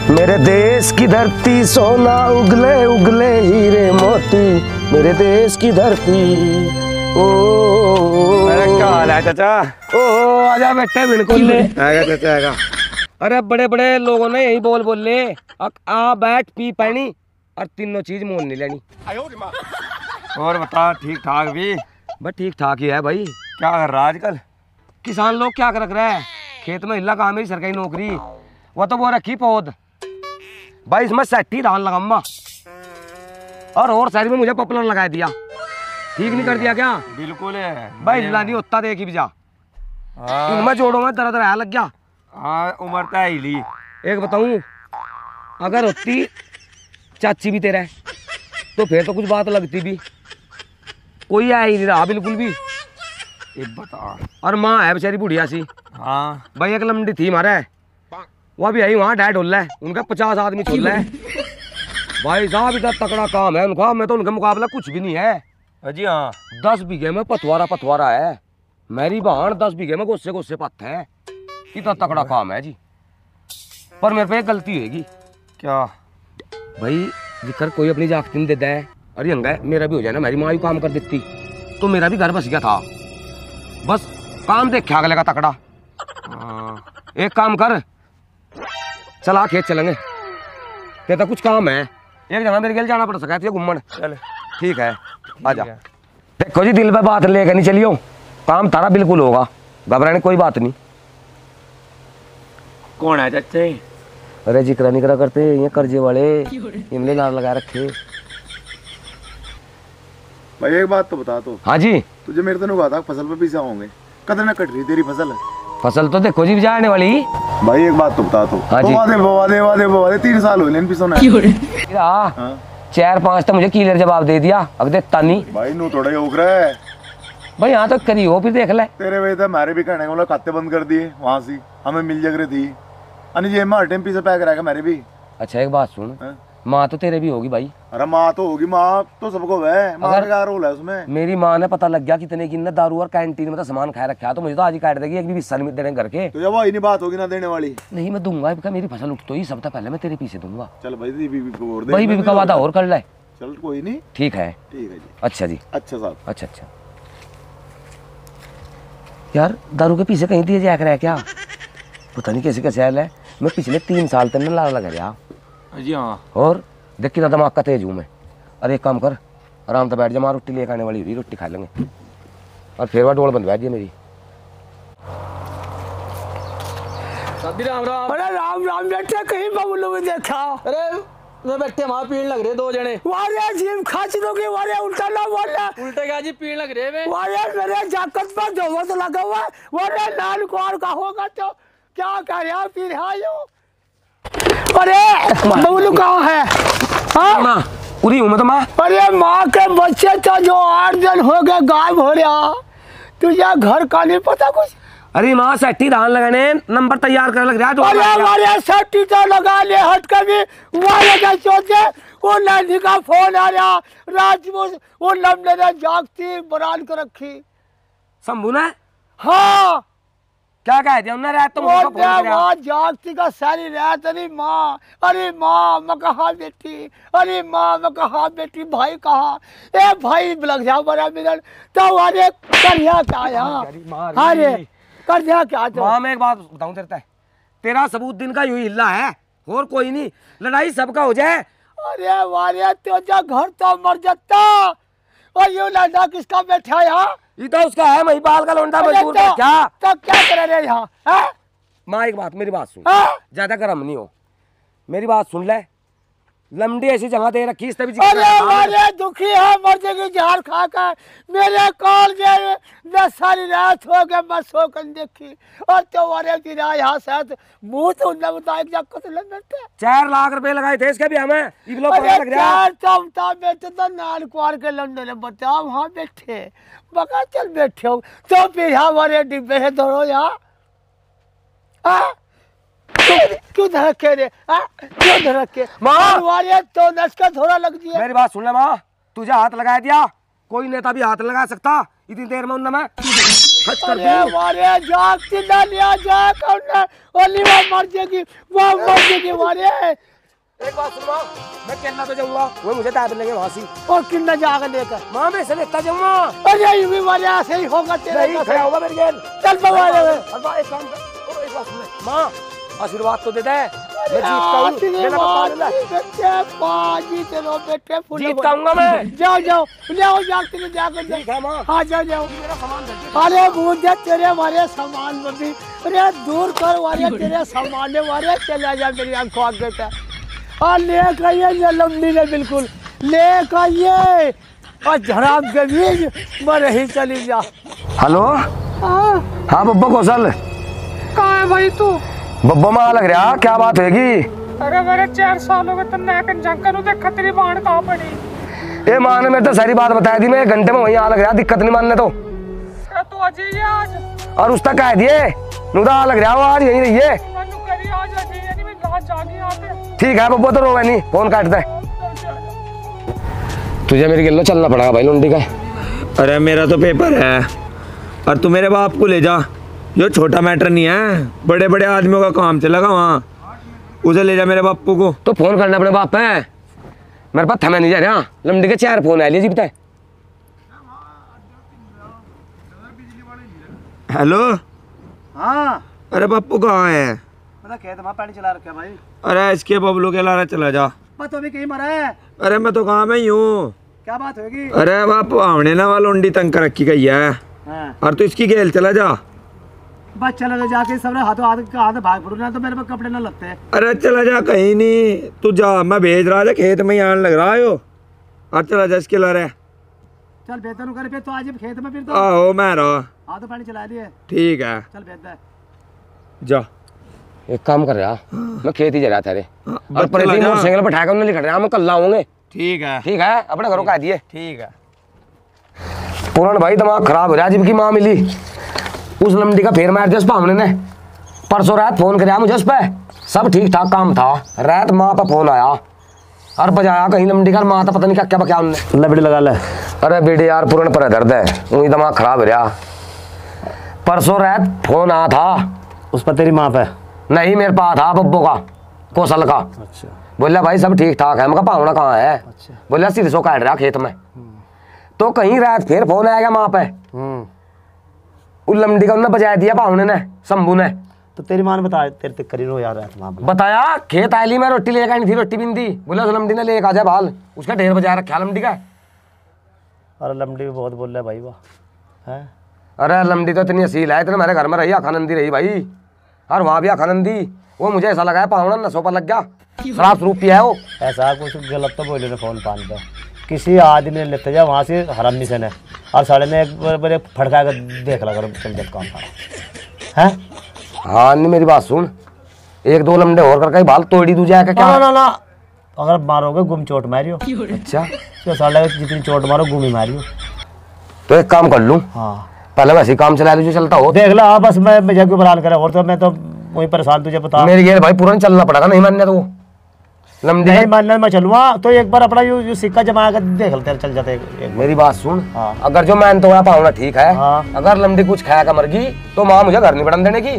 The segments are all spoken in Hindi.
मेरे देश की धरती सोना उगले उगले हीरे मोती, मेरे देश की धरती। ओ क्या हाल है चाचा? ओ आजा बैठे बिल्कुल आएगा चाचा आएगा। अरे बड़े बड़े लोगों ने यही बोल ले आ बैठ पी पानी और तीनों चीज मोल नहीं लेनी। और बता ठीक ठाक भी? बस ठीक ठाक ही है भाई। क्या कर रहा आजकल? किसान लोग क्या कर रख रहे हैं, खेत में हिला कहाँ मेरी सरकारी नौकरी, वो रखी पौध भाई, इसमें सेट्टी धान लगाऊंगा और साइड में मुझे पॉपुलर लगा दिया। ठीक नहीं कर दिया क्या? बिल्कुल है भाई हिला नहीं होता, देख ही जा इनमें जोड़ों में दर्द रहा लग गया। हाँ उम्र तो है ही। एक बताऊं, अगर होती चाची भी तेरा तो फिर तो कुछ बात लगती भी, कोई है ही नहीं रहा बिल्कुल भी। एक बता। और माँ है बेचारी बुढ़िया सी। हाँ भाई एक लंबी थी हमारे, वह भी आई वहाँ डैड होल है, उनका 50 आदमी छोड़ है। भाई साहब इतना तकड़ा काम है उनका, मैं तो उनके मुकाबला कुछ भी नहीं है जी। हाँ 10 बीघे में पथवारा है, मेरी बहन 10 बीघे में गोस्से पत्थ है, इतना तकड़ा काम है जी। पर मेरे पे एक गलती होगी। क्या? भाई जिक्र कोई अपनी जागती नहीं देता है, अरे हंगा मेरा भी हो जाए ना, मेरी माँ भी काम कर देती तो मेरा भी घर बस गया था। बस काम देख क्या लगेगा तकड़ा। एक काम कर, चला खेत चलेंगे, तेरा कुछ काम है, एक जना मेरे गेल जाना पड़ सका है घूमन। चल ठीक है आजा। देखो जी दिल पे बात लेकर नहीं चलियो, काम तारा बिल्कुल होगा, घबराने कोई बात नहीं। कौन है चाचे? अरे जिक्र नहीं करा करते, ये कर्जे वाले इमले नार लगा रखे। भाई एक बात तो बता। तो हाँ जी। तुझे मेरे तो कहा था फसल पे पीछा होंगे, कदर ना कट रही तेरी फसल। फसल तो देखो जी जाने वाली। भाई एक बात तो बता। तो हाँ जी। बवा दे 3 साल हो लेन पिसोना। 4-5 तो मुझे क्लियर जवाब दे दिया, अब देता नहीं भाई नू थोड़ा ही उग रहा है भाई। यहाँ तो करी हो फिर देख ले तेरे वजह से हमारे भी कहने वाला खाते बंद कर दिए, वहां से हमें मिल जग रही थी अनि जे हर टाइम पीछे पैक रहेगा मेरे भी। अच्छा एक बात सुन, माँ तो तेरे भी होगी भाई। अरे माँ तो होगी, माँ तो सबको है, माँ का क्या रोल है उसमें। मेरी माँ ने पता लग गया कितने की दारू और कैंटीन में तो सामान खाए रखा है, तो मुझे तो आज ही काट देगी, एक भी हिस्सा नहीं देने घर के। तो जब वही नहीं बात होगी ना देने वाली। नहीं मैं दूंगा, मेरी फसल उठ तो ही सबसे पहले मैं तेरे पीछे दूंगा। चल भाई बीबी को और दे, भाई बीबी का वादा और कर ले। चल कोई नहीं ठीक है जी। अच्छा जी। अच्छा साहब। अच्छा यार दारू के पीछे कहीं दिए जाकर है क्या, पता नहीं कैसे हाल है। मैं पिछले 3 साल तक ना लगा रहा जी। हाँ और देख कितना दिमाग का तेज हूँ मैं। अरे एक काम कर, आराम से बैठ जा, माँ रोटी लेकर आने वाली हुई, रोटी खा लेंगे और फिर वह डोल बंद बैठ गई मेरी। राम राम। अरे राम राम बेटे, कहीं बबलू में देखा? अरे मैं बैठे वहाँ पीण लग रहे 2 जने। वारे जीव खाच दोगे, वारे उल्टा ना बोलना। उल्टे क्या जी पीण लग रहे हैं? वारे मेरे जाकत पर धोवत लगा हुआ, वारे नाल कोर का होगा तो क्या कर रहा फिर हायो। अरे बबलू कहाँ है? हाँ माँ पूरी हूँ मैं तो माँ। अरे माँ के बच्चे तो जो 8 दिन हो गए गायब हो रहा, तुझे घर का नहीं पता कुछ? अरे माँ सेट्टी धान लगाने नंबर तैयार कर लग रहा है। अरे वाले सेट्टी तो लगा ले हट कभी, वाले का सोचे वो लड़की का फोन आ रहा, राजपूत वो लंबे ने जागती बरान कर रखी। शंभू ने? हाँ क्या कह दिया उन्होंने? रात तो मुझे फोन किया। जागती का सारी रात। अरे माँ मैं कहा बेटी, अरे माँ मैं कहा बेटी, भाई कहा? ए भाई लग जा बड़ा मिलन तो अरे करिया क्या यहाँ? अरे कर दिया क्या? तो माँ मैं एक बात बताऊं तेरा सबूत दिन का यूं हिल्ला है और कोई नहीं, लड़ाई सबका हो जाए। अरे वारे तेजा घर तो मर जाता, और यूं लड़ना किसका बैठा यहाँ? ये तो उसका है महिपाल का लोंडा मजबूर तो, क्या? तो क्या करे रे यहाँ? माँ एक बात मेरी बात सुन, हाँ? ज्यादा गर्म नहीं हो, मेरी बात सुन ले। लमडी ऐसी जगह दे रखी इस तभी। अरे वारे दुखी है मर जाएगी झाड़ खा कर, मेरे कॉल में सारी रात हो गए मैं सोकर देखी, और तो वारे तेरा यहाँ से मुँह तो उन्हें बताया जाकर लेते 4 लाख रुपए लगाए थे इसके भी हमें। अरे चार चमता बेटे तो नाल कुआर के लंडे ने बताया वहाँ बैठे, बका चल बैठे हो तो फिर हमारे डिब्बे है धरो यहाँ। क्यों धड़के रे? क्यों धड़के? माँ वाले तो नस का थोड़ा लग दिया। मेरी बात सुन ले माँ, तुझे हाथ लगा दिया, कोई नेता भी हाथ लगा सकता इतनी देर में उनमें। खच कर अरे दी। मारे जाग चिल्ला लिया जा कौन ओली वो मर जाएगी मारे। एक बात सुनो, मैं कहना तो जाऊंगा, वो मुझे तार लेंगे वहां से। और कितना जाकर लेकर मां मैं से लेता जाऊंगा। अरे ये भी मारे ऐसे ही होगा तेरे नहीं खड़ा होगा मेरे गेल। चल बवाले अब्बा एक काम कर, एक बात सुन मां, आशीर्वाद तो दे दे, मैं जीतता हूं। देना पापा ने बेटे बाजी चलो बेटे फुल जीतता हूं मैं। जाओ जाओ ले आओ जाके ले जाकर ठीक है मां। हां जाओ जाओ। मेरा सामान दे दे। अरे मुझे तेरे वाले सामान बंदी अरे दूर कर वाले तेरे सामान वाले चला जा मेरी आंखों आगे से। और ले आइए लंबी ने बिल्कुल ले आइए और झराम के बीज मर ही चली जा। हेलो हाँ बब्बा कौशल कहाँ है भाई तू? बब्बा मां लग रहा, क्या बात होगी? अरे मेरे 4 साल हो गए तुमने जंकर देख खतरी बाढ़ कहाँ पड़ी। ए मां ने मेरे तो सारी बात बताई थी, मैं 1 घंटे में वहीं आ लग रहा, दिक्कत नहीं मानने तो। तू अजय आज और उसका कह दिए नुदा लग रहा, वो आज यहीं रहिए। मनु करी आज अजय नहीं मैं रात जागी आते। ठीक है बब्बा, तो रोवे नहीं, फोन काट दे। तुझे मेरी गिल्लो चलना पड़ेगा भाई लुंडी का। अरे मेरा तो पेपर है और तू मेरे बाप को ले जा, जो छोटा मैटर नहीं है, बड़े बड़े आदमियों का काम चलेगा वहाँ, उसे ले जा मेरे बापू को। तो फोन करना अपने बाप है, मेरे पास थमे नहीं जा रहा, लमडी के 4 फोन है लिए जी बताए। हेलो हाँ अरे बापू कहाँ है? मतलब खेत में पानी चला रखा भाई। अरे इसके बबलू के लारा चला जा। मैं तो अभी कहीं मरा है, अरे मैं तो कहाँ में ही हूँ। क्या बात होगी? अरे बापू हमने ना वाला उंडी तंग कर रखी गई है हाँ और तू इसकी खेल चला जा। बस चला तो जाके सब हाथ भाग पड़ू ना तो मेरे पे कपड़े ना लगते हैं। अरे चला जा कहीं नहीं, तू जा, मैं भेज रहा था खेत में ही आने लग रहा हो और चला जा इसके लारे। चल बेहतर कर पे तो आज खेत में फिर तो आहो मैं रहा। हाँ तो पानी चला लिए। ठीक है चल बेहतर जा। एक काम कर रहा, मैं खेत ही जा रहा था रे, और बस चला प्रदीप जा। मोटरसाइकिल बैठा कर उन्हें लिख रहा, हम कल आऊंगे। ठीक है ठीक है, अपने घरों कह दिए। ठीक है। पूर्ण भाई दिमाग खराब हो रहा, जब की माँ मिली उस लमडी का फेर मार दिया उस पावने ने। परसों रात फोन कराया मुझे उस पर, सब ठीक ठाक काम था, रात माँ पर फोन आया और बजाया कहीं लमडी का, माँ तो पता नहीं क्या क्या बकाया उन्होंने। लबड़ी लगा ले। अरे बेटे यार पूर्ण पर दर्द है, वही दिमाग खराब हो रहा। परसों रात फोन आया था उस पर तेरी माँ पे? नहीं मेरे पास था बब्बो का, कौशल का। अच्छा बोला भाई सब ठीक ठाक है, मैं कहा पावना कहाँ है? अच्छा। बोला सिरसों काट रहा खेत में। तो कहीं रात फिर फोन आएगा माँ पे, उस लमडी का उन्होंने बजाय दिया पावने ने, शंभू ने। तो तेरी माँ ने बताया तेरे तक करी रो यार वहाँ पे? बताया खेत आयली में रोटी लेकर आई नहीं थी, रोटी बिन दी, बोला उस लमडी ने लेकर आ जाए बाल, उसका ढेर बजा रखा लमडी का। अरे लमड़ी भी बहुत बोल रहा है भाई वाह है। अरे लमडी तो इतनी असील है, इतने मेरे घर में रही आखानंदी रही भाई, और वहाँ भी आखानंदी। वो मुझे ऐसा लगा है पावना नशों पर लग गया, शराब स्वरूप पिया है वो। ऐसा कुछ गलत तो बोले ना फोन पान पे, किसी आदमी ने लेते जा वहाँ से हरामी से ने, और साले ने एक बार फड़का कर देख लगा चल जब काम था है। हाँ नहीं मेरी बात सुन, 1-2 लमडे और करके बाल तोड़ी दू जाएगा क्या? ना ना अगर मारोगे गुम चोट मारियो। अच्छा तो साले जितनी चोट मारो गुम ही मारियो। तो एक काम कर लूँ, हाँ पहले वैसे ही काम चला लो जो चलता हो। देख ला। हाँ बस मैं जग बलान करे और तो मैं तो वही परेशान, तुझे बता। मेरी गेर भाई पूरा चलना पड़ेगा, नहीं मानने तो वो लमडी नहीं मानना मैं चलूँगा तो एक बार अपना यू सिक्का जमा कर देख लेते चल जाते एक। मेरी बात सुन। हाँ। अगर जो मैं तो पाऊंगा ठीक है। हाँ। अगर लमडी कुछ खाया का मर गई तो माँ मुझे घर नहीं बढ़न देने की,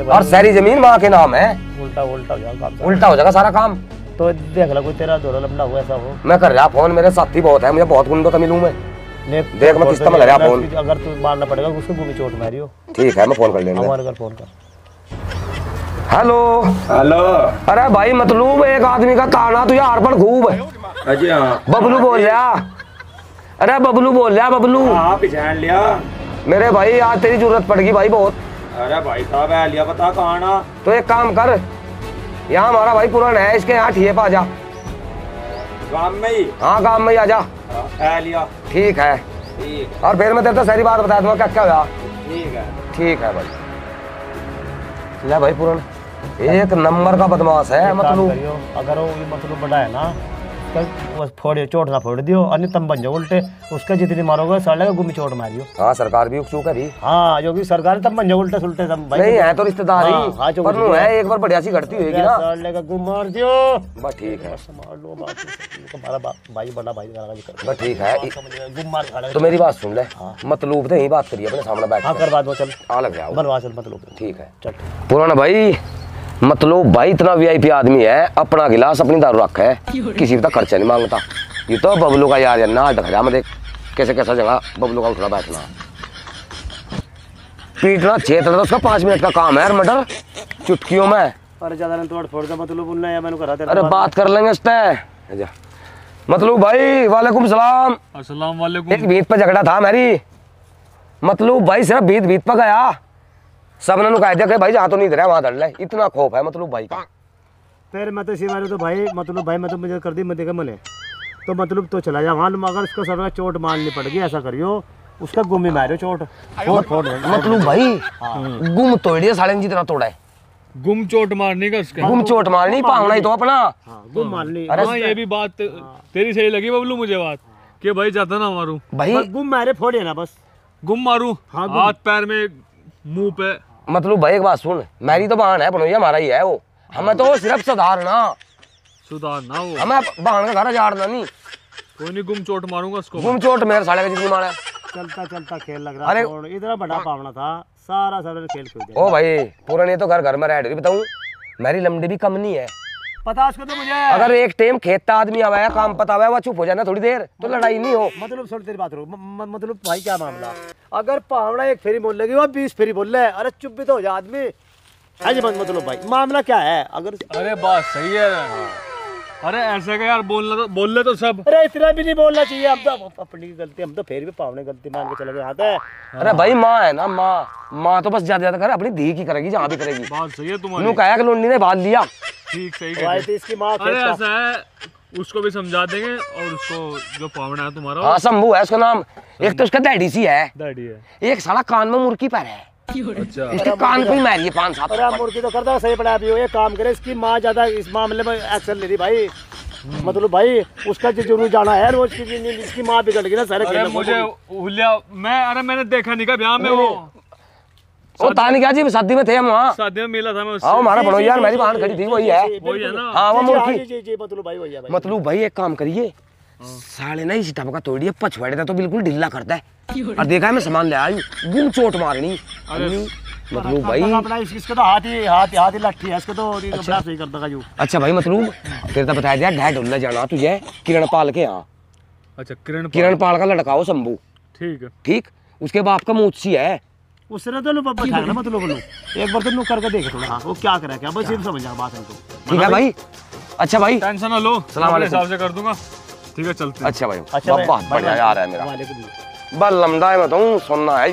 और सारी जमीन माँ के नाम है। उल्टा उल्टा हो जाएगा काम। उल्टा हो जाएगा सारा काम। तो देख ला कोई तेरा दोरा लंबा हुआ ऐसा हो। मैं कर रहा फोन, मेरे साथी बहुत है, मुझे बहुत गुंडों का मिलूं मैं। देख मैं किस्ता में लगा फोन। अगर तू मारना पड़ेगा उसको गुमी चोट मारियो। ठीक है मैं फोन कर लेंगे। हमारे घर फोन कर। हेलो हेलो अरे भाई मतलूब एक आदमी का ताना तुझे हार पर खूब है। अजय हाँ बबलू बोल रहा। अरे बबलू बोल रहा, बबलू। हाँ पहचान लिया। मेरे भाई आज तेरी जरूरत पड़ेगी भाई बहुत। अरे भाई साहब है लिया, बता कहाँ ना। तो एक काम कर, यहाँ हमारा भाई पुराना है, इसके यहाँ ठिए पा जा। गाँव में ही? हाँ काम में ही आ जा। है लिया। ठीक है। ठीक और फिर मैं तेरे तो सारी बात बता दूंगा क्या क्या हुआ। ठीक है। ठीक है भाई। ले भाई पूरन एक नंबर का बदमाश है एक काम मतलब। करियो, अगर वो मतलब बड़ा है ना फोड़ चोट ना फोड़ दियो अन्य तुम बन जाओ उल्टे उसका जितनी मारोगे साले का गुमी चोट मारियो। हाँ सरकार भी चूक करी। हाँ जो कि सरकार तब बन जाओ उल्टे सुल्टे सब भाई नहीं है तो रिश्तेदारी। हाँ, जो पर वो है एक बार बढ़िया सी घटती होगी ना। साले का गुम मार दियो बस ठीक है। मार लो बात हमारा भाई बड़ा भाई का जिक्र बस ठीक है। गुम मार खड़ा तो मेरी बात सुन ले। मतलूब तो यही बात करिए अपने सामने बैठ। हाँ कर बात वो चल आ लग जाओ बनवा चल मतलब ठीक है। चल पुराना भाई मतलब भाई इतना वीआईपी आदमी है अपना गिलास अपनी दारू रखा है किसी भी तक खर्चा नहीं मांगता। ये तो बबलू का यार ना ढका मत कैसे कैसा जगह बबलू का उठना बैठना पीटना छेतना तो उसका 5 मिनट का काम है यार मर्डर चुटकियों में। अरे ज्यादा नहीं तोड़ फोड़ का मतलब बोलना है मैंने करा तेरा। अरे बात कर लेंगे इस पे मतलब भाई वालेकुम सलाम। अस्सलाम वालेकुम। एक बीत पे झगड़ा था मेरी मतलब भाई सिर्फ बीत पे गया सबने नु कह दिया कि भाई जहाँ तो नहीं रहा वहाँ धड़ ले इतना खौफ है मतलब भाई का। फिर मैं तो इसी बारे तो भाई मैं तो मुझे कर दी मैं देखा मने तो मतलब तो चला जा वहाँ अगर उसको सब चोट मारनी पड़ गई ऐसा करियो उसका गुम ही मारो चोट मतलब भाई गुम तोड़िए साले जितना तोड़ा है गुम चोट मारने का उसका गुम चोट मारनी पावना ही तो अपना गुम मारनी। हाँ ये भी बात तेरी सही लगी बबलू मुझे बात कि भाई ज्यादा ना मारूं भाई गुम मारे फोड़े ना बस गुम मारूं हाथ पैर में मुंह पे। मतलब भाई एक बात सुन मेरी तो बहन है बनोइया हमारा ही है वो हमें तो सिर्फ सुधारना वो हमें बहन का घर जाड़ना नहीं। कोई नहीं गुम चोट मारूंगा उसको। गुम चोट मेरे साले का जितनी मारा चलता चलता खेल लग रहा है इतना बड़ा पावना था सारा खेल खेल। ओ भाई पूरा तो घर में रह बताऊं मेरी लंबी भी कम नहीं है पता उसको तो मुझे अगर एक टाइम खेत आदमी आवा है काम पता हुआ चुप हो जाना थोड़ी देर तो लड़ाई नहीं हो। मतलब सुन तेरी बात मतलब भाई क्या मामला अगर पावड़ा एक फेरी बोल लेगी वो 20 फेरी बोल रहे अरे चुप भी तो हो जा आदमी है जी मतलब भाई मामला क्या है अगर। अरे बात सही है। अरे ऐसे का यार बोल ले तो सब। अरे इतना भी नहीं बोलना चाहिए हम तो अपनी गलती हम तो फिर भी पावने गलती मान के चले गए आते हैं। अरे भाई माँ है ना माँ तो बस ज्यादा करे अपनी धी की करेगी जहाँ भी करेगी। बात सही है तुम्हारी। कहा कि लोंडी ने बांध लिया ठीक सही तो इसकी माँ अरे ऐसा है उसको भी समझा देंगे और उसको जो पावना है तुम्हारा हाँ शंभू है उसका नाम एक तो उसका डैडी सी है डैडी है एक साला कान में मुर्गी पर है अच्छा इसके कान पे ही मारी है 5-7। अरे मुर्गी तो करता सही पड़ा अभी ये काम करे इसकी माँ ज्यादा इस मामले में एक्शन ले रही भाई मतलब भाई उसका जो जरूर जाना है वो इसकी माँ बिगड़ गई ना सारे। अरे मुझे मैंने देखा नहीं कभी यहाँ में वो तानी क्या जी शादी में थे हम वहाँ शादी में मिला था मैं उससे। हाँ हमारा बनो यार मेरी बहन खड़ी थी वही है ना। हाँ वो मुर्गी जी मतलब भाई वही है मतलब भाई एक काम करिए साले ना इसी टाइप का तोड़िए पछवाड़े था तो बिल्कुल ढीला करता है और देखा है मैं सामान ले आई गुम चोट मारनी मतलब भाई अपना इसके तो हाथ ही लट्ठी है इसके तो अच्छा सही करता है। अच्छा भाई मतलब तेरे तो बताया दिया ढाई ढुल्ला जाना तुझे किरण पाल के यहाँ। अच्छा किरण पाल का लड़का हो शंभू ठीक है ठीक उसके बाप का मूर्छी है उसने तो बैठाना मतलब एक बार तो करके देखे थोड़ा वो क्या करा क्या बस ये समझ बात है तो ठीक है भाई। अच्छा भाई टेंशन ना लो सलाम वालेकुम हिसाब से कर दूंगा ठीक है चलते। अच्छा भाई अच्छा बहुत बढ़िया यार है मेरा बस लमड़ा है बताऊँ सुनना है।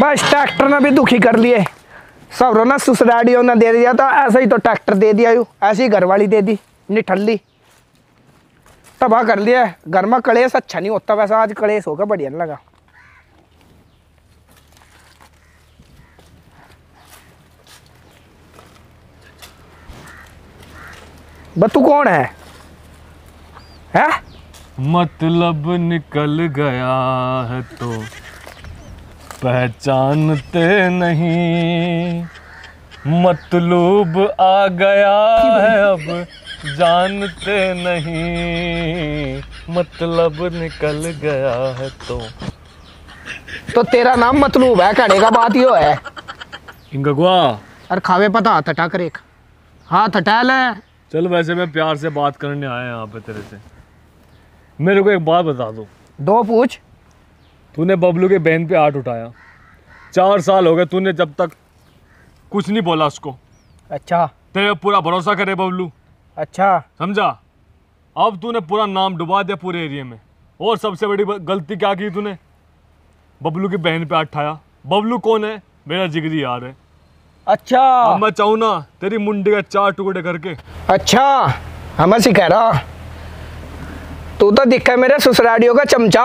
बस ट्रैक्टर ने भी दुखी कर लिए सब रो ना ससुरालियों ने दे दिया था ऐसा ही तो ट्रैक्टर दे दिया यू ऐसी घरवाली दे दी निठल्ली तबाह कर लिया। घर में कलेश अच्छा नहीं होता वैसा आज कलेश होगा बढ़िया नहीं लगा। तू कौन है मतलब निकल गया है तो पहचानते नहीं मतलब आ गया है अब जानते नहीं मतलब निकल गया है तो तेरा नाम मतलूब है कड़े का बात यो है इंगगवा और खावे पता हाथ हटा कर एक हाथ हटा ले। चल वैसे मैं प्यार से बात करने आया यहाँ पे तेरे से मेरे को एक बात बता दो पूछ तूने बबलू के बहन पे हाथ उठाया 4 साल हो गए तूने जब तक कुछ नहीं बोला उसको। अच्छा तेरे पूरा भरोसा करे बबलू अच्छा समझा। अब तूने पूरा नाम डुबा दिया पूरे एरिया में और सबसे बड़ी गलती क्या की तूने बबलू की बहन पे हाथ उठाया। बबलू कौन है मेरा जिगरी यार है अच्छा अब मैं चाहूँ ना तेरी मुंडी का 4 टुकड़े करके। अच्छा, हमें सिखा रहा तू तो दिखा मेरे ससुरालियों का चमचा।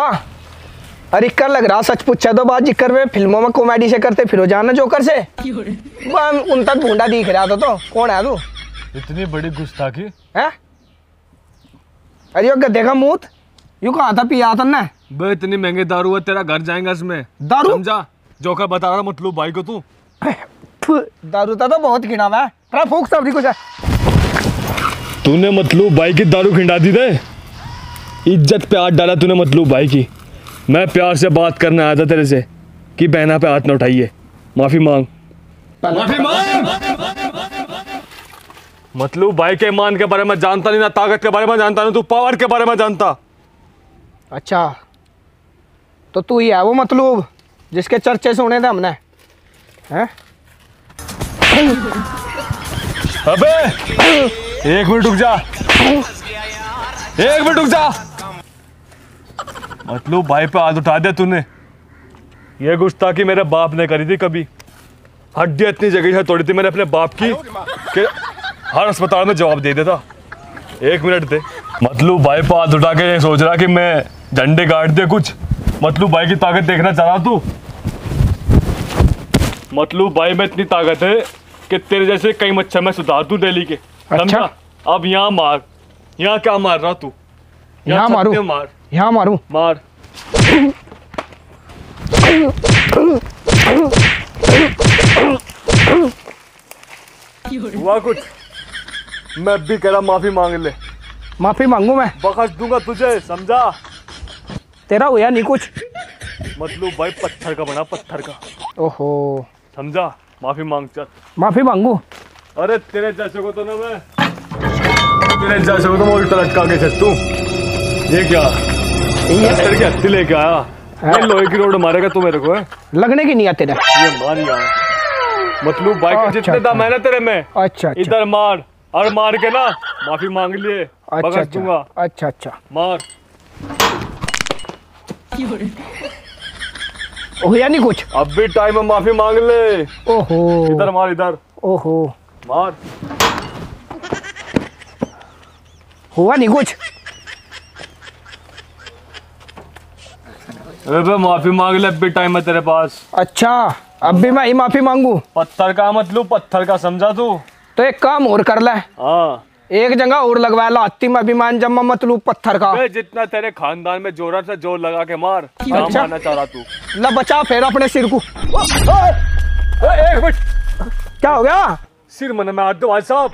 अरे इक्कर लग रहा, सच पूछा तो बात जिक्र में फिल्मों में कॉमेडी से करते फिर जाना जोकर से उन तक ढूंढा दिख रहा था। तो कौन है तू? इतनी बड़ी गुस्ताखी है? अरे यो गधे का मूत यू कहा था पिया था ना? बे इतनी महंगी दारू है, तेरा घर जाएगा इसमें। दारू? समझा? जोकर बता रहा मतलब भाई को तू। दारू था तो बहुत गिना हुआ है, फूक सब कुछ है। तूने मतलब भाई की दारू खिंडा दी दे, इज्जत पे हाथ डाला तूने मतलब भाई की। मैं प्यार से बात करने आया था तेरे से कि बहना पे हाथ न उठाइए, माफी मांग। माफी मांग। मतलब भाई के ईमान के बारे में जानता नहीं, ना ताकत के बारे में जानता, ना तू पावर के बारे में जानता। अच्छा तो तू ही है वो मतलब जिसके चर्चे सुने थे हमने, हैं? अबे एक मिनट रुक जा, एक मिनट रुक जा। मतलब भाई पे हाथ उठा दिया तूने। ये गुस्ताखी मेरे बाप ने करी थी कभी। हड्डी इतनी जगह से तोड़ी थी मैंने अपने बाप की कि हर अस्पताल में जवाब दे देता। एक मिनट दे। मतलब भाई पे हाथ उठा के सोच रहा कि मैं झंडे गाड़ दे कुछ। मतलब भाई की ताकत देखना चाह रहा तू। मतलब भाई में इतनी ताकत है कि तेरे जैसे कई मच्छर में सुधार तू दिल्ली के। समझा? अब यहाँ मार। यहाँ क्या मार रहा तू? यहाँ मारू? मार। यहाँ मारू? मार। हुआ कुछ? मैं भी कह रहा माफी मांग ले। माफी मांगू मैं? बखश दूंगा तुझे, समझा? तेरा हुआ नहीं कुछ? मतलब भाई पत्थर का बना, पत्थर का। ओहो, समझा? माफी मांग चल। माफी मांगू? अरे तेरे जैसे को तो ना मैं, तेरे जैसे को तो मैं उल्टा लटका के चलतू। ये क्या? तेरे की हत्ती लेके आया? ये लोहे की रोड मारेगा तू मेरे को? है लगने की नहीं आते तेरा। ये मार यार। मतलब भाई के जितने दम है ना तेरे में, अच्छा इधर मार और मार के ना माफी मांग लिए। बखश दूंगा। अच्छा अच्छा मार। हुआ नहीं कुछ? अब भी टाइम है, माफी मांग ले। ओहो, इधर मार, इधर ओहो, मार। हुआ नहीं कुछ? अबे माफी मांग ले, अब भी टाइम है तेरे पास। अच्छा अब भी मैं ही माफी मांगू? पत्थर का मतलब पत्थर का, समझा तू? तो एक काम और कर ले, हाँ एक जगह और लगवा ला हत्ती में अभिमान जमा मतलब पत्थर का। जितना तेरे खानदान में जोर से जोर लगा के मार। अच्छा? मारना चाह रहा तू? ला बचा फिर अपने सिर को। एक मिनट, क्या हो गया? सिर मन में हाथ दो भाई साहब,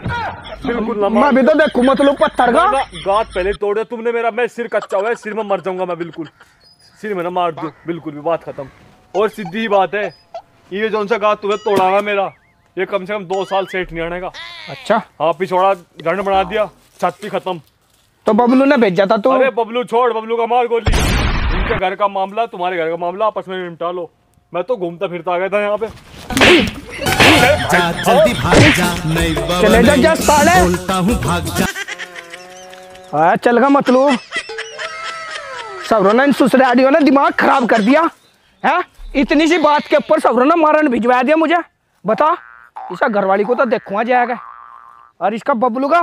बिल्कुल ना मार। मैं भी तो देखूं मतलब पत्थर का। गात पहले तोड़ दिया तुमने मेरा, मैं सिर कच्चा हुआ है, सिर में मर जाऊंगा मैं बिल्कुल। सिर में ना मार दो, बिल्कुल भी बात खत्म। और सीधी ही बात है, ये जो सा गात तुम्हें तोड़ा हुआ मेरा, ये कम से कम 2 साल सेठ नहीं आने का। अच्छा? हाँ, पिछोड़ा गंड बना दिया, छत खत्म। तो बबलू ने भेजा था तू? अरे बबलू छोड़, बबलू का मार गोली। इनके घर का मामला, तुम्हारे घर का मामला आपस में निपटा लो। मैं तो घूमता फिरता आ गया था यहाँ पे। जल्दी भाग जा, नहीं चले जा, जा साले। बोलता हूँ भाग जा। हाँ चल गा मतलब सबरों ने ससुरालियों ने दिमाग खराब कर दिया है। इतनी सी बात के ऊपर सबरों ने मारन भिजवा दिया मुझे। बता, इसका घरवाली को तो देखूंगा जाएगा, और इसका बबलू का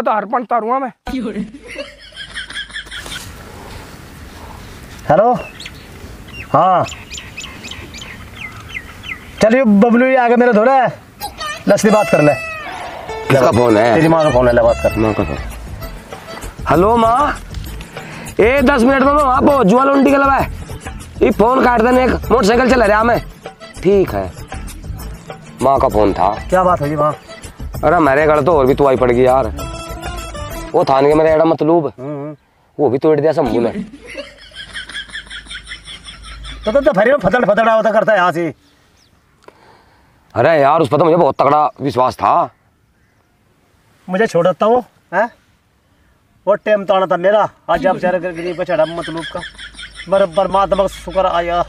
तो हरपन तारूंगा मैं। हेलो, हाँ चलिए बबलू ही आगे मेरे थोड़ा लस्सी बात कर ले। किसका फोन है? तेरी माँ का फोन है, ले बात कर। माँ का फोन। हेलो माँ, 10 मिनट में मैं वहाँ पहुँच जुआ लुंडी के लगा। ये फोन काट देने, एक मोटरसाइकिल चला रहा मैं। ठीक है। माँ का फोन था। क्या बात है माँ? अरे मेरे घर तो और भी तुआई पड़ गई यार। वो थाने के मेरे एड़ा मतलूब, वो भी तोड़ दिया शंभू ने। तो फिर फतड़ फतड़ा होता करता है यहाँ से। अरे यार उस पर तो मुझे बहुत तगड़ा विश्वास था। मुझे छोड़ देता वो है, वो टेम तो आना था मेरा। आज जब बेचारे गरीब का चढ़ा मतलब का बराबर मातम शुक्र आया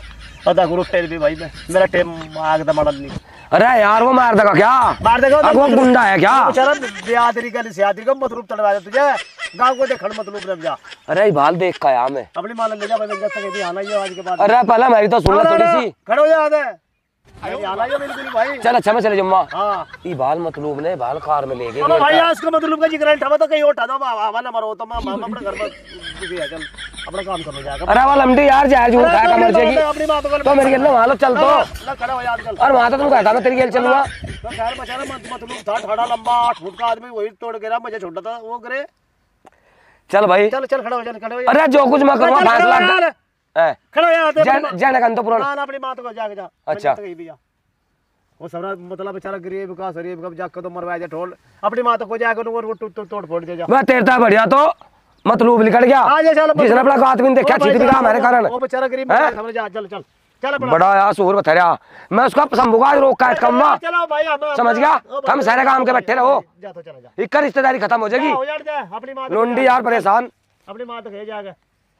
अदा गुरु टेल भी भाई में मेरा टेम आग दा मॉडल नहीं। अरे यार वो मार देगा क्या? मार देगा वो गुंडा है क्या? बेचारा बियादरी का सियादरी का मतलब तड़वा दे तुझे गांव को देखण मतलब ले जा। अरे बाल देख का यार मैं अपनी मान ले जा भाई जब तक भी आना ही आज के बाद। अरे पहले मेरी तो सुन ले थोड़ी सी। खड़ो जा दे बिल्कुल भाई। चल अच्छा मैं चले जम्मा। हाँ ई बाल मतलूब ने बाल कार में ले गए। अब भाई इसका मतलब का जिक्र उठा तो कहीं उठा दो हवाला मरो तो मैं अपने घर पर चल अपना काम कर लो जाकर। अरे वाला लमडी यार जाए झूठ खाया मर जाएगी अपनी बात को तो मेरी गेल ना मालो चल तो खड़ा हो यार चल। और वहां तो तुम कहता मैं तेरी गेल चलूंगा। तो खैर बेचारा मतलब था ठाड़ा लंबा 8 फुट का आदमी वही तोड़ गिरा मुझे छोटा था वो करे। चल भाई चल चल खड़ा हो खड़ा हो। अरे जो कुछ मैं करूंगा फैसला खड़ा हो यार जाने का तो पूरा ना अपनी बात को जाके जा। अच्छा वो सबरा मतलब बेचारा गरीब का शरीफ का जाकर तो मरवाया जा ठोल अपनी माता को जाकर वो तोड़ फोड़ दे जा। मैं तेरता बढ़िया तो मतलब निकल गया जिसने अपना गात भी देखा छिट भी रहा मेरे कारण। वो बेचारा गरीब समझ जा चल चल चल बड़ा यार सूर बथेरा मैं उसका संभुगा रोक काट कम्मा चलो भाई समझ गया। हम सारे काम के बैठे रहो जा तो चला जा इक्का रिश्तेदारी खत्म हो जाएगी। अपनी माता लोंडी यार परेशान अपनी माँ तो कहे जाकर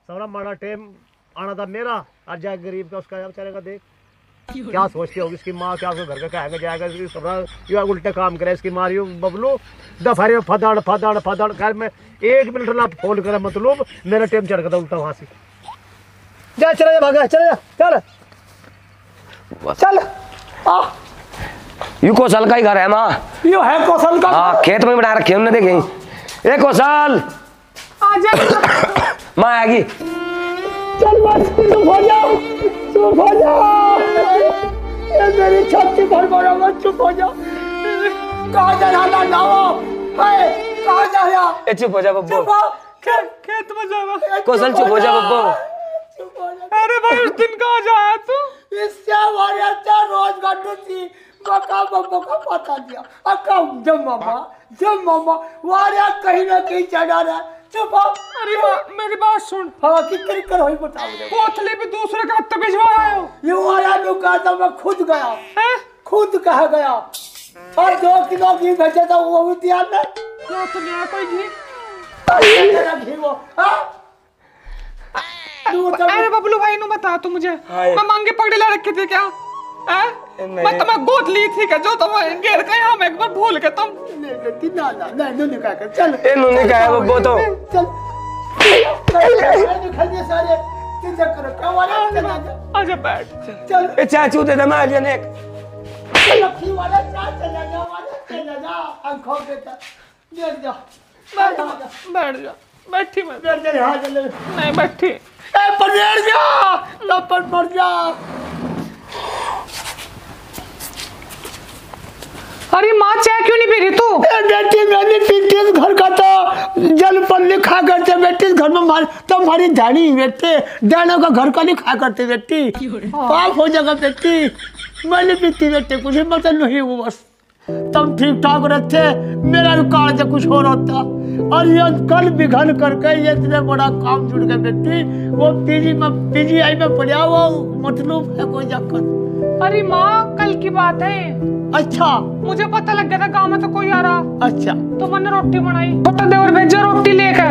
सबरा माड़ा टाइम आना था मेरा आज जाए गरीब का उसका बेचारे का देख क्या सोचती होगी इसकी माँ क्या घर का कहेगा जाएगा सबरा यो उल्टे काम करे इसकी माँ यो बबलू दफारी फदाड़ फदाड़ फदाड़ खैर में 1 मिनट ना फोन करे मतलब मेरा टाइम चढ़ गया उल्टा वहां से जा चला जा भागा चला जा चल चल आ यू कौशल का ही घर है माँ यो है कौशल का। हाँ खेत में बना रखे हमने देखे। ए कौशल आ जा माँ आएगी। चल बस चुप हो जाओ चुप हो जाओ ये मेरी छाती भर भरा मत चुप हो जाओ। कहाँ जा रहा था नाओ है कहाँ जा रहा। ए चुप हो जा बब्बू खेत में जाना। कौशल चुप हो जा बब्बू। चुप हो जा। अरे भाई उस दिन कहाँ जाया तू? इससे हमारे अच्छा रोज गाटू थी मका बब्बो का पता दिया अक्का जब मामा वारे कहीं ना कहीं चढ़ा रहा। चुप हो। अरे मेरी बात सुन। हाँ कि कर होई बता मुझे। कोथली पे दूसरे का हत्या भिजवाया हो। ये वाला दुकान तो मैं खुद गया हैं? खुद कहा गया और 2 किलो घी भेजा था वो भी तैयार नहीं। क्या तो नहीं कोई घी? तेरा घी वो अरे बबलू भाई नु बता तू मुझे मैं मांगे पगड़ी ला रखे थे क्या? मैं तुम्हें गोद ली थी क्या जो तुम गिर गए हम एक बार भूल के तुम नहीं कहा कर चल इन्होंने कहा है बब्बू तो चल निकल सारे चिंता करो क्या वाला चला जा आजा बैठ चल ए चाचू दे दे मैं लिया ने लखी वाला चला जा आंखों पे बैठ जा बैठ जा बैठी मैं बैठ जा हां चल नहीं बैठी ए पर बैठ जा लपट पड़ जा। अरे माँ चाय क्यों नहीं पी रही तू? बेटी मैंने पीती घर का तो जल पर लिखा करते बेटी घर में मार तो हमारी झाड़ी बेटे डानो का घर का नहीं खा करते बेटी पाप हो जाएगा बेटी। मैंने पीती बेटे कुछ मतलब नहीं वो बस तब ठीक ठाक रहते मेरा काल से कुछ हो रहा था और ये कल बिघन करके ये इतने बड़ा काम जुड़ गया बेटी। वो पीजीआई में पड़ा वो मतलब है कोई जाकर। अरे माँ कल की बात है। अच्छा मुझे पता लग गया था गाँव में तो कोई आ रहा। अच्छा तो मैंने रोटी बनाई छोटा देवर भेजा रोटी लेकर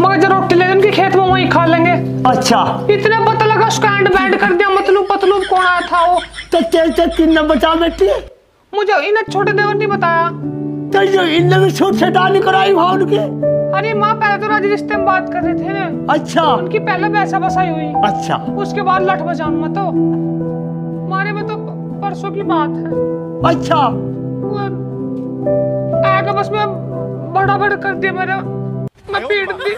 मगर जो रोटी ले उनके खेत में वहीं खा लेंगे। अच्छा इतना पता लगा स्टैंड बैंड कर दिया मतलब पतलूब कौन आया था वो। तो तेरे किन्ने बचा बेटी मुझे इन्हें छोटे देवर नहीं बताया। तो जो इनने भी छूट छटानी कराई वहाँ उनके। अरे माँ पहले तो राजी रिश्ते में बात कर रहे थे ना। अच्छा उनकी पहले वैसा बसाई हुई। अच्छा उसके बाद लठ बजाऊं मैं तो मारे में तो परसों की बात है। अच्छा आगे बस मैं बड़ा बड़ा कर दिया मेरा मैं पीट दी।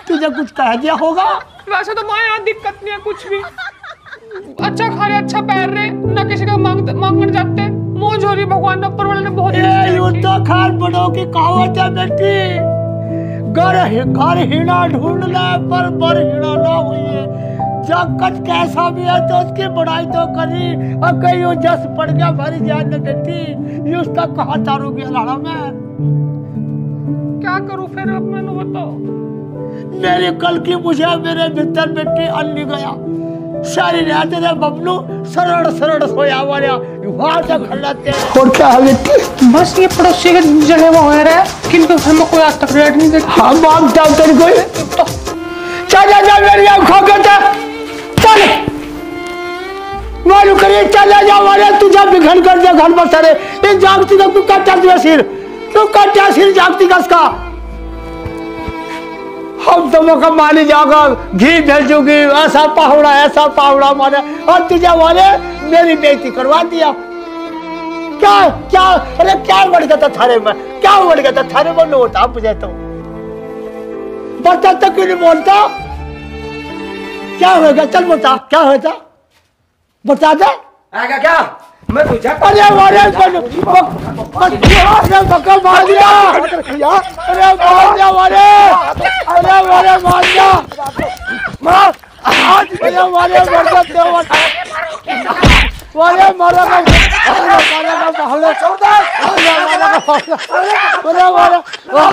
तुझे कुछ कह दिया होगा? वैसे तो माँ यहाँ दिक्कत नहीं है कुछ भी अच्छा खा रहे अच्छा पैर रहे न किसी का मांगने जाते मुँह झोरी भगवान ने ऊपर वाले ने बहुत तो खाल बड़ों की कहावत है बेटी घर हिना ढूंढना पर बर हिना ना हुई है। जगत कैसा भी है तो उसकी बड़ाई तो करी और कहीं वो जस पड़ गया भरी जान बेटी ये उसका कहा तारूगी अलाड़ा में क्या करूं फिर अब मैंने बताओ। मेरे कल की मुझे मेरे भीतर बेटी अन्नी गया सारी रात रे बबलू सरड़ सोया वाला वहां से खड़ाते और क्या है बेटी बस ये पड़ोसी के जगह वो हो रहा है किंतु हमें कोई आज तक रेड नहीं देखा। हम बात डालते कोई चल जा मेरी आंखों के चल मालूम करिए चला जा वाले तुझे बिघन कर दिया घर में सारे इन जागती का तू काटा दिया सिर तू काटा सिर जागती का उसका हम तो मौका मानी जाओगा घी भेजूंगी ऐसा पाहुड़ा मारे और तुझे वाले मेरी बेइज्जती करवा दिया। क्या क्या अरे क्या बढ़ गया था थारे में, क्या बढ़ गया था थारे में नोट आप मुझे तो बता तो क्यों नहीं बोलता, क्या होगा चल बता क्या होगा बता दे। आएगा क्या मैं पूछा अरे मारे बका मार दिया, अरे मार दिया मारे, अरे मारे मार दिया मार, अरे मारे मार दिया मारे मारेगा पहले 14 अरे मारे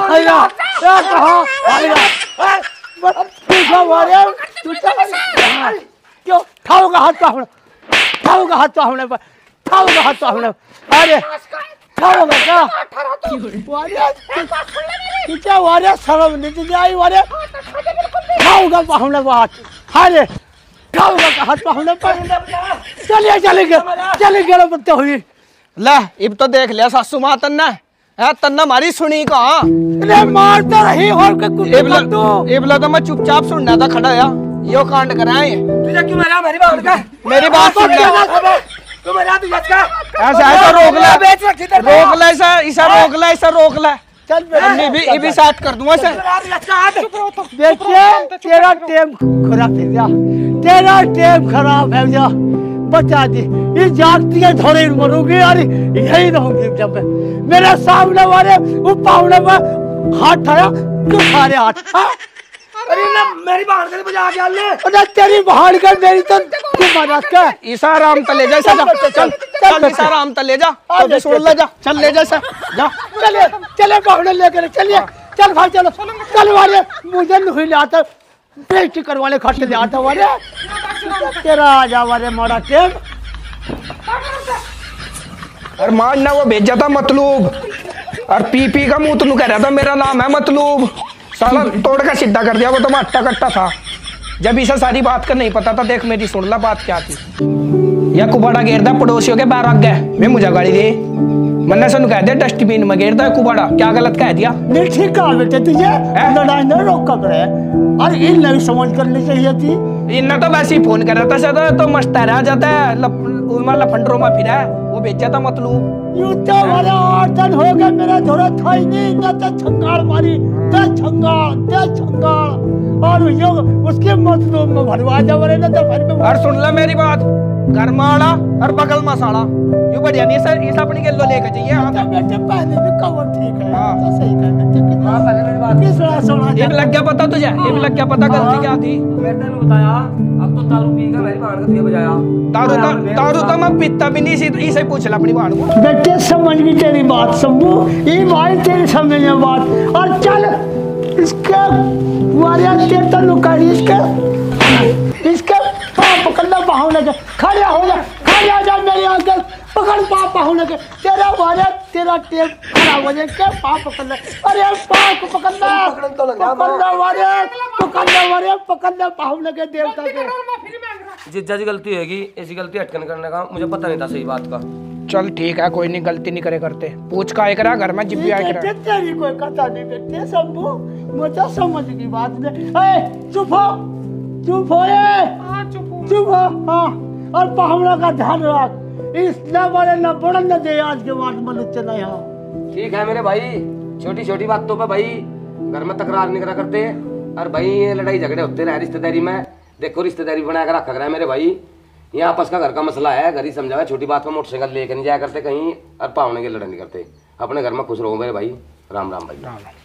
आया कहां आया मारे क्यों ठाऊंगा हाथ पाहुड़ा, ठाऊंगा हाथ पाहुड़ा, ठाऊंगा हाथ पाहुड़ा, अरे ठाऊंगा क्या वारे कितना वारे शर्म नहीं आई वारे ठाऊंगा पाहुड़ा हाथ, अरे ठाऊंगा हाथ पाहुड़ा चले गए बत्ते हुई ले इब तो देख लिया सासू माँ तन्ना है, तन्ना मारी सुनी कहा अरे मारता रही और इबला तो मैं चुपचाप सुनना था खड़ा या यो कांड कराए तुझे क्यों मारा मेरी बात का, मेरी बात सुन ले तू मेरा तू का ऐसा ऐसा रोक ले ऐसा रोक ले चल ये भी साथ कर दूंगा सर। देखिए तेरा टेम खराब है जा, तेरा टेम खराब है जा, बचा दी ये जागती है थोड़ी मरूंगी और यही रहूंगी जब मेरे सामने वाले वो पावड़े में हाथ आया क्यों सारे हाथ अरे ना मेरी बाहर से बजा के ले अरे तेरी बाहर कर मेरी तो मजाक का ईसा राम तले जा चल ईसा राम तले जा तो भी सुन ले जा चल ले जा जा चले पावड़े लेकर चलिए चल भाई चलो चल वाले मुझे नहीं ले आता बेइज्जती करवा ले खट ले आता वाले तेरा आजा वाले मोड़ा टेम और मारना वो भेजा था मतलूब और पी का मुंह तो कह रहा था मेरा नाम है मतलूब, साला तोड़ कर सीधा कर दिया, वो तो मैं अट्टा कट्टा था। जब इसे सारी बात का नहीं पता था, देख मेरी सुन ला बात क्या थी। या कुबाड़ा घेरदा पड़ोसियों के बाहर आ गए मैं मुझे गाड़ी दे मैंने सुन कह दिया डस्टबिन में घेर दे कुबाड़ा, क्या गलत कह दिया नहीं ठीक कहा बेटे तुझे लड़ाई न रोक कर रहे और इन नहीं समझ करनी चाहिए थी। इन्ना तो वैसे ही फोन कर रहा था सदा तो मस्त रह जाता है लफंडरों में फिरा वो भेजा था मतलूब यूं तो वाला 8 दिन हो गए मेरा थोड़ा था ही नहीं ना तो छंगाड़ मारी ते छंगाड़ और यो उसके मतलूब में भरवा जा वरे ना तो फिर में और सुन ले मेरी बात घर में आड़ा और बगल में साड़ा यो बढ़िया नहीं सर इस अपनी के लो लेके जाइए हां बेटे पहले भी कवर ठीक है तो सही कह बेटे हां पहले मेरी बात किस सोना ये लग गया पता तुझे, ये लग गया पता गलती क्या थी मैंने बताया अब तो दारू पी के मेरी बहन का तुझे बजाया दारू तो मैं पीता भी नहीं इसे पूछ ले अपनी बहन को। बेटे समझ गई तेरी बात शंभू ये भाई तेरी समझ में बात और चल इसके वारिया तेरा लुकाई इसके पाप पकड़ना बाहुने के खड़े हो जा मेरे आगे पकड़ पाप बाहुने के तेरा वारिया तेरा टेप खराब हो जाए के पाप पकड़ना अरे पाप पकड़ना पकड़ना बाहुने के देवता के जिज्जा जी गलती होगी, ऐसी गलती हटकन करने का मुझे पता नहीं था सही बात का। चल ठीक है कोई नहीं गलती नहीं करे करते पूछ का करा घर में जिब्बी आए करा तेरी कोई कथा नहीं बेटे शंभू मुझे समझ की बात नहीं चुप हो चुप हो हाँ और पहाड़ा का ध्यान रख इस न बड़े न बड़े न दे आज के बाद मनुष्य चला यहाँ। ठीक है मेरे भाई छोटी छोटी बातों पे भाई घर में तकरार नहीं करा करते और भाई ये लड़ाई झगड़े होते रहे रिश्तेदारी में, देखो रिश्तेदारी बना कर रखा है मेरे भाई, ये आपस का घर का मसला है, घर ही समझावे, छोटी बात में मोटरसाइकिल लेकर नहीं जाया करते कहीं और पावने के लड़ाई नहीं करते, अपने घर में खुश रहो मेरे भाई। राम राम भाई।